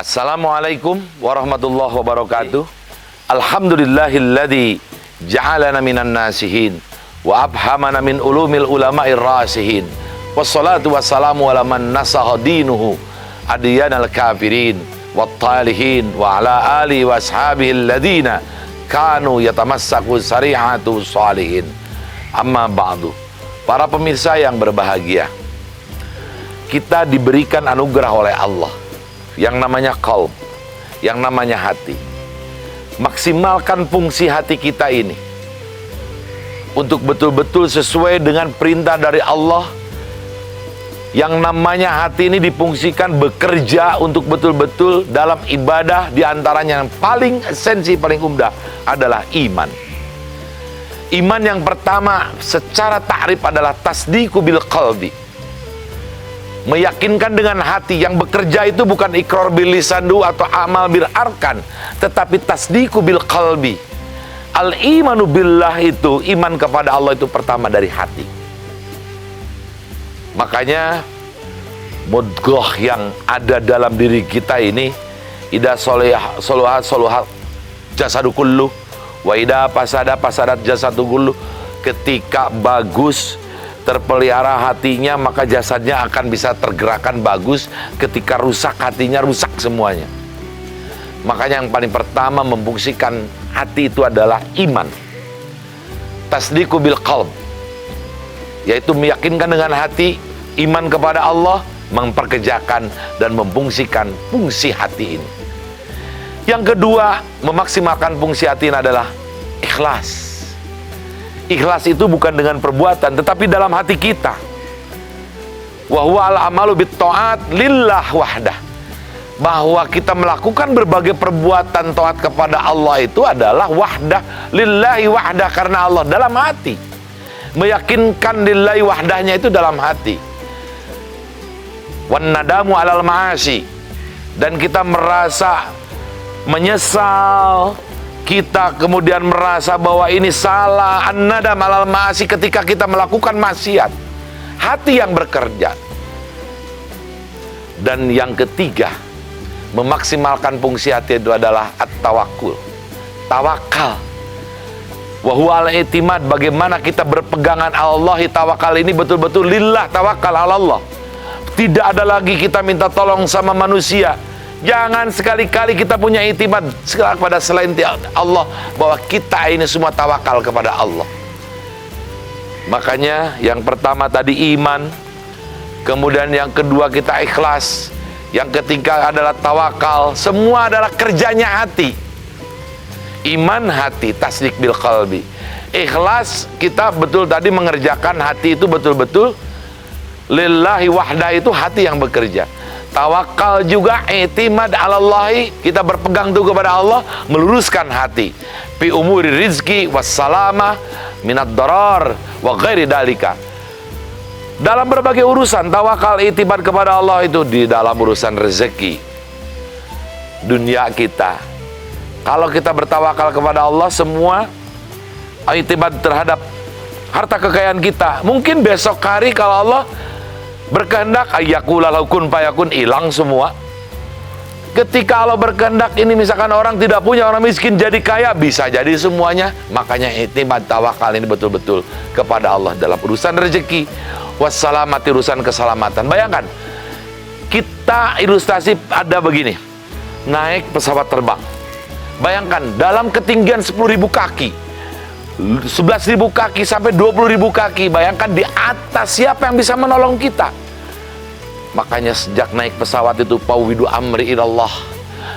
Assalamualaikum warahmatullahi wabarakatuh. Alhamdulillahilladzi ja'alana minan nasihin wa abhamana min ulumil ulama'ir rasihin. Wassalatu wassalamu ala man nasaha dinuhu adiyanal kafirin wattalihin wa ala alihi wa ashabihi alladhina kanu yatamassaku sarihatu salihin. Amma ba'du. Para pemirsa yang berbahagia, kita diberikan anugerah oleh Allah yang namanya qalb, yang namanya hati. Maksimalkan fungsi hati kita ini untuk betul-betul sesuai dengan perintah dari Allah. Yang namanya hati ini difungsikan bekerja untuk betul-betul dalam ibadah. Di antaranya yang paling esensi, paling umdah adalah iman. Iman yang pertama secara ta'rif adalah tasdiqu bil qalbi, meyakinkan dengan hati. Yang bekerja itu bukan ikrar bil lisan atau amal bil arkan, tetapi tasdiqu bil qalbi. Al imanu billah, itu iman kepada Allah itu pertama dari hati. Makanya mudghah yang ada dalam diri kita ini, ida soluhat jasadu kullu wa ida pasadat jasadu kullu. Ketika bagus terpelihara hatinya, maka jasadnya akan bisa tergerakkan bagus. Ketika rusak hatinya, rusak semuanya. Makanya yang paling pertama memfungsikan hati itu adalah iman. Tasdiqu bil qalb, yaitu meyakinkan dengan hati, iman kepada Allah, memperkerjakan dan memfungsikan fungsi hati ini. Yang kedua, memaksimalkan fungsi hati ini adalah ikhlas. Ikhlas itu bukan dengan perbuatan, tetapi dalam hati kita. Wa huwa al-amalu bit-ta'at lillah wahdah. Bahwa kita melakukan berbagai perbuatan taat kepada Allah itu adalah wahdah, lillahi wahdah, karena Allah, dalam hati. Meyakinkan lillahi wahdahnya itu dalam hati. Wan nadamu alal ma'asi, dan kita merasa menyesal, kita kemudian merasa bahwa ini salah. An-nadam alal ma'asi, ketika kita melakukan maksiat. Hati yang bekerja. Dan yang ketiga, memaksimalkan fungsi hati itu adalah at-tawakkul, tawakal. Wa huwa al-i'timad, bagaimana kita berpegangan Allah. Tawakal ini betul-betul lillah, tawakal ala Allah. Tidak ada lagi kita minta tolong sama manusia. Jangan sekali-kali kita punya i'timad kepada selain Allah, bahwa kita ini semua tawakal kepada Allah. Makanya yang pertama tadi iman, kemudian yang kedua kita ikhlas, yang ketiga adalah tawakal. Semua adalah kerjanya hati. Iman hati, tasdik bil qalbi. Ikhlas, kita betul tadi mengerjakan hati itu betul-betul lillahi wahdah, itu hati yang bekerja. Tawakal juga i'timad alallahi, kita berpegang teguh kepada Allah, meluruskan hati. Fi umuri rizki wassalamah minad darar wa ghairi dalika. Dalam berbagai urusan, tawakal i'timad kepada Allah itu di dalam urusan rezeki dunia kita. Kalau kita bertawakal kepada Allah, semua i'timad terhadap harta kekayaan kita. Mungkin besok hari kalau Allah berkehendak, ayyakula laukun payakun, hilang semua. Ketika Allah berkehendak ini, misalkan orang tidak punya, orang miskin jadi kaya, bisa jadi semuanya. Makanya i'timad, tawakal ini betul-betul kepada Allah dalam urusan rezeki. Wassalamati, urusan keselamatan. Bayangkan, kita ilustrasi ada begini, naik pesawat terbang. Bayangkan, dalam ketinggian 10.000 kaki, 11.000 kaki sampai 20.000 kaki. Bayangkan di atas, siapa yang bisa menolong kita? Makanya sejak naik pesawat itu, fawwidu amri ilallah,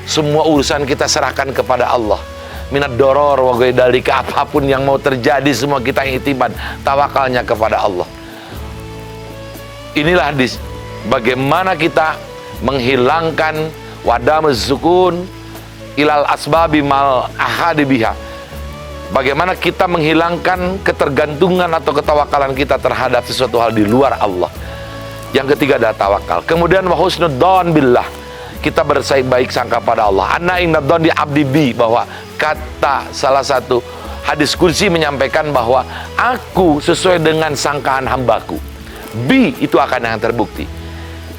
semua urusan kita serahkan kepada Allah. Minad doror wa ghaidalika, apapun yang mau terjadi, semua kita i'timad, tawakalnya kepada Allah. Inilah bagaimana kita menghilangkan wadamuz sukun ilal asbabi mal ahadi biha. Bagaimana kita menghilangkan ketergantungan atau ketawakalan kita terhadap sesuatu hal di luar Allah. Yang ketiga adalah tawakal. Kemudian wa husnudzon billah, kita berbaik sangka pada Allah. Anna innadzon di abdi bi, bahwa kata salah satu hadis kursi menyampaikan bahwa aku sesuai dengan sangkaan hambaku. Bi, itu akan yang terbukti.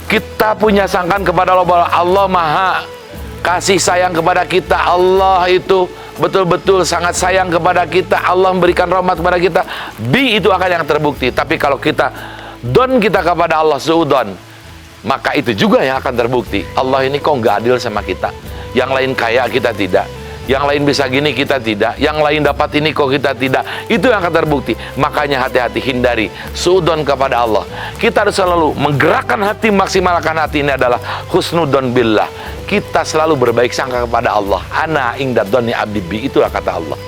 Kita punya sangkaan kepada Allah bahwa Allah maha kasih sayang kepada kita, Allah itu betul-betul sangat sayang kepada kita, Allah memberikan rahmat kepada kita, itu akan yang terbukti. Tapi kalau kita don kita kepada Allah suudon, maka itu juga yang akan terbukti. Allah ini kok nggak adil sama kita. Yang lain kaya, kita tidak. Yang lain bisa gini, kita tidak. Yang lain dapat ini, kok kita tidak. Itu yang akan terbukti. Makanya hati-hati, hindari suudon kepada Allah. Kita harus selalu menggerakkan hati, maksimalkan hati. Ini adalah husnudon billah. Kita selalu berbaik sangka kepada Allah. Ana inda dhanni abdi bi, itulah kata Allah.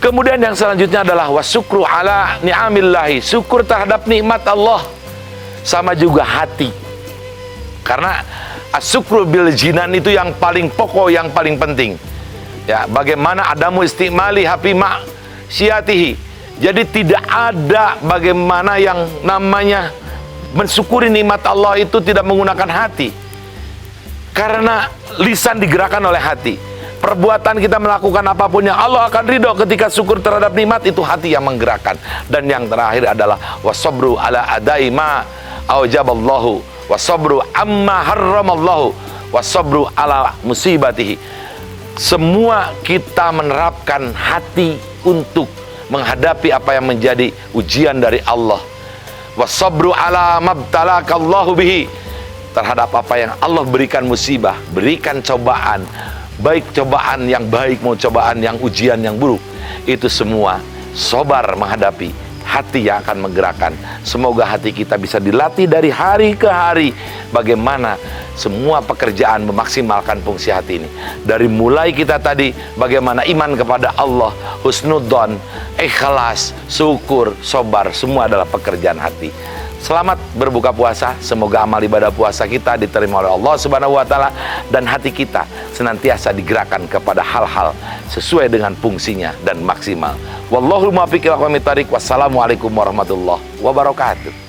Kemudian yang selanjutnya adalah wasyukru ala ni'amillahi, syukur terhadap nikmat Allah. Sama juga hati. Karena asyukru bil jinan itu yang paling pokok, yang paling penting. Ya, bagaimana adamu istimali hafima syiatihi. Jadi tidak ada bagaimana yang namanya mensyukuri nikmat Allah itu tidak menggunakan hati. Karena lisan digerakkan oleh hati. Perbuatan kita melakukan apapun yang Allah akan ridho ketika syukur terhadap nikmat, itu hati yang menggerakkan. Dan yang terakhir adalah wasabru ala adai ma aujaballahu, wasabru amma harramallahu, wasabru ala musibatihi. Semua kita menerapkan hati untuk menghadapi apa yang menjadi ujian dari Allah. Wasabru ala mabtalakallahu bihi, terhadap apa yang Allah berikan musibah, berikan cobaan, baik cobaan yang baik mau cobaan yang ujian yang buruk, itu semua sabar menghadapi. Hati yang akan menggerakkan. Semoga hati kita bisa dilatih dari hari ke hari, bagaimana semua pekerjaan memaksimalkan fungsi hati ini. Dari mulai kita tadi, bagaimana iman kepada Allah, husnudzon, ikhlas, syukur, sabar, semua adalah pekerjaan hati. Selamat berbuka puasa. Semoga amal ibadah puasa kita diterima oleh Allah Subhanahu wa taala, dan hati kita senantiasa digerakkan kepada hal-hal sesuai dengan fungsinya dan maksimal. Wallahul muwaffiq ila aqwamit thariq. Wassalamualaikum warahmatullahi wabarakatuh.